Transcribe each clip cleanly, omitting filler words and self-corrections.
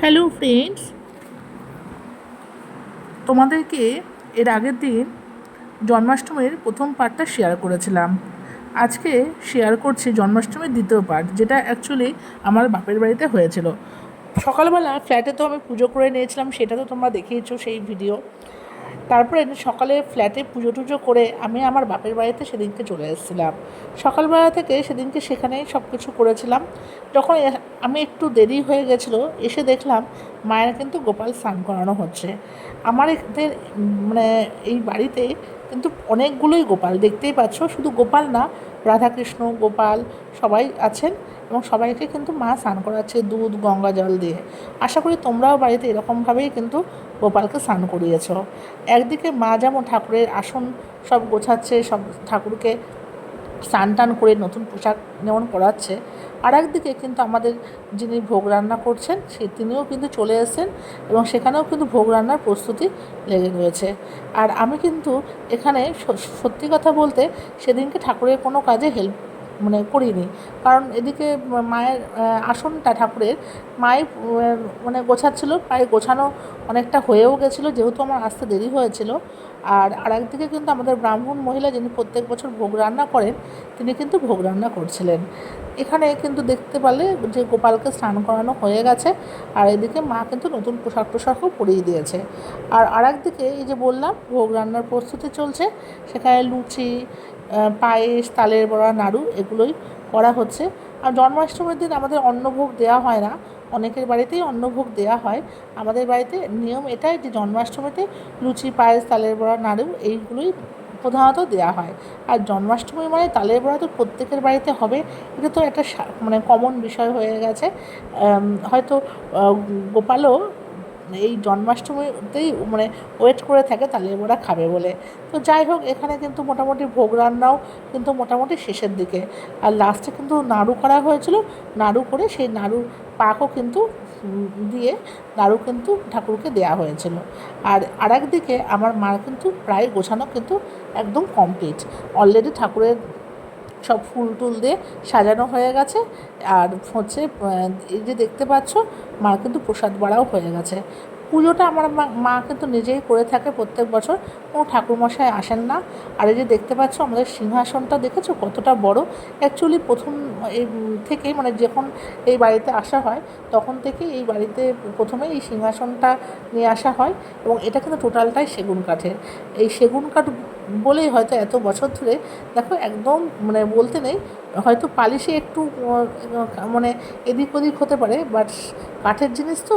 Hello friends, তোমাদেরকে এর আগের দিন জন্মাষ্টমীর প্রথম পার্টটা শেয়ার করেছিলাম। আজকে শেয়ার করছি জন্মাষ্টমীর দ্বিতীয় পার্ট, যেটা অ্যাকচুয়ালি আমার বাপের বাড়িতে হয়েছিল। সকালবেলা ফ্ল্যাটে তো আমি পুজো করে নিয়েছিলাম, সেটা তো তোমরা দেখিয়েছো সেই ভিডিও। তারপরে সকালে ফ্ল্যাটে পুজো টুজো করে আমি আমার বাপের বাড়িতে সেদিনকে চলে এসেছিলাম। সকালবেলা থেকে সেদিনকে সেখানেই সব কিছু করেছিলাম। যখন আমি একটু দেরি হয়ে গেছিলো, এসে দেখলাম মায়ের কিন্তু গোপাল স্নান করানো হচ্ছে। আমার এদের মানে এই বাড়িতে কিন্তু অনেকগুলোই গোপাল দেখতেই পাচ্ছ, শুধু গোপাল না, রাধাকৃষ্ণ, গোপাল সবাই আছেন এবং সবাইকে কিন্তু মা স্নান করাচ্ছে দুধ গঙ্গা জল দিয়ে। আশা করি তোমরাও বাড়িতে এরকমভাবেই কিন্তু গোপালকে স্নান করিয়েছ। একদিকে মা যেমন ঠাকুরের আসন সব গোছাচ্ছে, সব ঠাকুরকে স্নান টান করে নতুন পোশাক যেমন পরাচ্ছে, আর একদিকে কিন্তু আমাদের যিনি ভোগ রান্না করছেন তিনিও কিন্তু চলে এসেছেন এবং সেখানেও কিন্তু ভোগ রান্নার প্রস্তুতি লেগে রয়েছে। আর আমি কিন্তু এখানে সত্যি কথা বলতে সেদিনকে ঠাকুরের কোনো কাজে হেল্প করিনি, কারণ এদিকে মায়ের আসনটা ঠাকুরের মায়ের গোছাচ্ছিল, প্রায় গোছানো অনেকটা হয়েও গেছিলো যেহেতু আমার আসতে দেরি হয়েছিল। আর আরেকদিকে কিন্তু আমাদের ব্রাহ্মণ মহিলা যিনি প্রত্যেক বছর ভোগ রান্না করেন, তিনি কিন্তু ভোগ রান্না করছিলেন। এখানে কিন্তু দেখতে পারলে যে গোপালকে স্নান করানো হয়ে গেছে, আর এদিকে মা কিন্তু নতুন পোশাকও পরিয়ে দিয়েছে। আর আরেকদিকে এই যে বললাম ভোগ রান্নার প্রস্তুতি চলছে, সেখানে লুচি, পায়েস, তালের বড়া, নাড়ু এগুলোই করা হচ্ছে। আর জন্মাষ্টমীর দিন আমাদের অন্নভোগ দেওয়া হয় না, অনেকের বাড়িতেই অন্নভোগ দেওয়া হয়। আমাদের বাড়িতে নিয়ম এটাই যে জন্মাষ্টমীতে লুচি, পায়েস, তালের বড়া, নাড়ু এইগুলোই প্রধানত দেওয়া হয়। আর জন্মাষ্টমী মানে তালের বড়া তো প্রত্যেকের বাড়িতে হবে, এটা তো একটা কমন বিষয় হয়ে গেছে। হয়তো গোপালও এই জন্মাষ্টমীতেই ওয়েট করে থাকে তালের বড়া খাবে বলে। তো যাই হোক, এখানে কিন্তু মোটামুটি ভোগ রান্নাও কিন্তু মোটামুটি শেষের দিকে। আর লাস্টে কিন্তু নাড়ু করা হয়েছিল, নাড়ু করে সেই নাড়ুর পাকও কিন্তু দিয়ে নাড়ু কিন্তু ঠাকুরকে দেওয়া হয়েছিল। আর আরেকদিকে আমার মার কিন্তু প্রায় গোছানো কিন্তু একদম কমপ্লিট, অলরেডি ঠাকুরের সব ফুল টুল দিয়ে সাজানো হয়ে গেছে। আর হচ্ছে এই যে দেখতে পাচ্ছ মার কিন্তু প্রসাদ বাড়াও হয়ে গেছে। পুজোটা আমার মা কিন্তু নিজেই করে থাকে প্রত্যেক বছর, কোনো ঠাকুরমশাই আসেন না। আর এই যে দেখতে পাচ্ছ আমাদের সিংহাসনটা দেখেছো কতটা বড়। অ্যাকচুয়ালি প্রথম এই থেকেই যখন এই বাড়িতে আসা হয় তখন থেকেই এই বাড়িতে প্রথমে এই সিংহাসনটা নিয়ে আসা হয়, এবং এটা কিন্তু টোটালটাই সেগুন কাঠের। এই সেগুন কাঠ বলেই হয়তো এত বছর ধরে দেখো একদম বলতে নেই, হয়তো পালিশে একটু এদিক ওদিক হতে পারে, বাট কাঠের জিনিস তো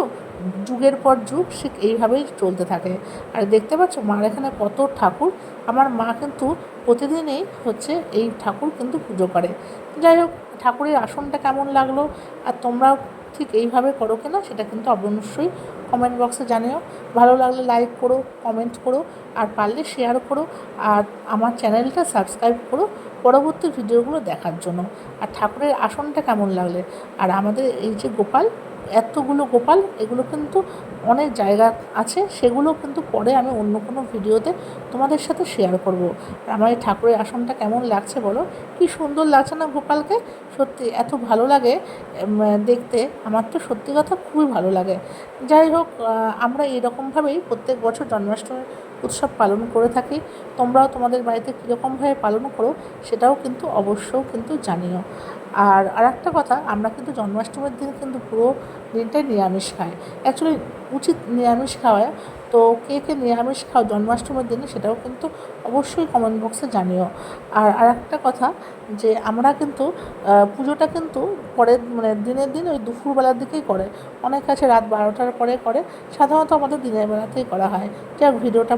যুগের পর যুগ সে এইভাবেই চলতে থাকে। আর দেখতে পাচ্ছ মার এখানে কত ঠাকুর, আমার মা কিন্তু প্রতিদিনই হচ্ছে এই ঠাকুর কিন্তু পুজো করে। যাই হোক, ঠাকুরের আসনটা কেমন লাগলো আর তোমরাও ঠিক এইভাবে করো কিনা সেটা কিন্তু অবশ্যই কমেন্ট বক্সে জানিও। ভালো লাগলে লাইক করো, কমেন্ট করো, আর পারলে শেয়ার করো, আর আমার চ্যানেলটা সাবস্ক্রাইব করো পরবর্তী ভিডিওগুলো দেখার জন্য। আর ঠাকুরের আসনটা কেমন লাগলে, আর আমাদের এই যে গোপাল, এতগুলো গোপাল, এগুলো কিন্তু অনেক জায়গা আছে, সেগুলো কিন্তু পরে আমি অন্য কোনো ভিডিওতে তোমাদের সাথে শেয়ার করব। আর আমার এই ঠাকুরের আসনটা কেমন লাগছে বলো, কি সুন্দর লাগছে না গোপালকে, সত্যি এত ভালো লাগে দেখতে, আমার তো সত্যি কথা খুবই ভালো লাগে। যাই হোক, আমরা এইরকমভাবেই প্রত্যেক বছর জন্মাষ্টমী উৎসব পালন করে থাকি। তোমরাও তোমাদের বাড়িতে কীরকমভাবে পালন করো সেটাও কিন্তু অবশ্যই কিন্তু জানিও। আর আরেকটা কথা, আমরা কিন্তু জন্মাষ্টমীর দিন কিন্তু পুরো দিনটাই নিরামিষ খাই। অ্যাকচুয়ালি উচিত নিরামিষ খাওয়া, তো কে কে নিরামিষ খাও জন্মাষ্টমীর দিনে সেটাও কিন্তু অবশ্যই কমেন্ট বক্সে জানিও। আর আরেকটা কথা, যে আমরা কিন্তু পুজোটা কিন্তু পরের দিনের দিন ওই দুপুরবেলার দিকেই করে, অনেক আছে রাত 12টার পরে করে, সাধারণত আমাদের দিনের বেলাতেই করা হয়। যাক, ভিডিওটা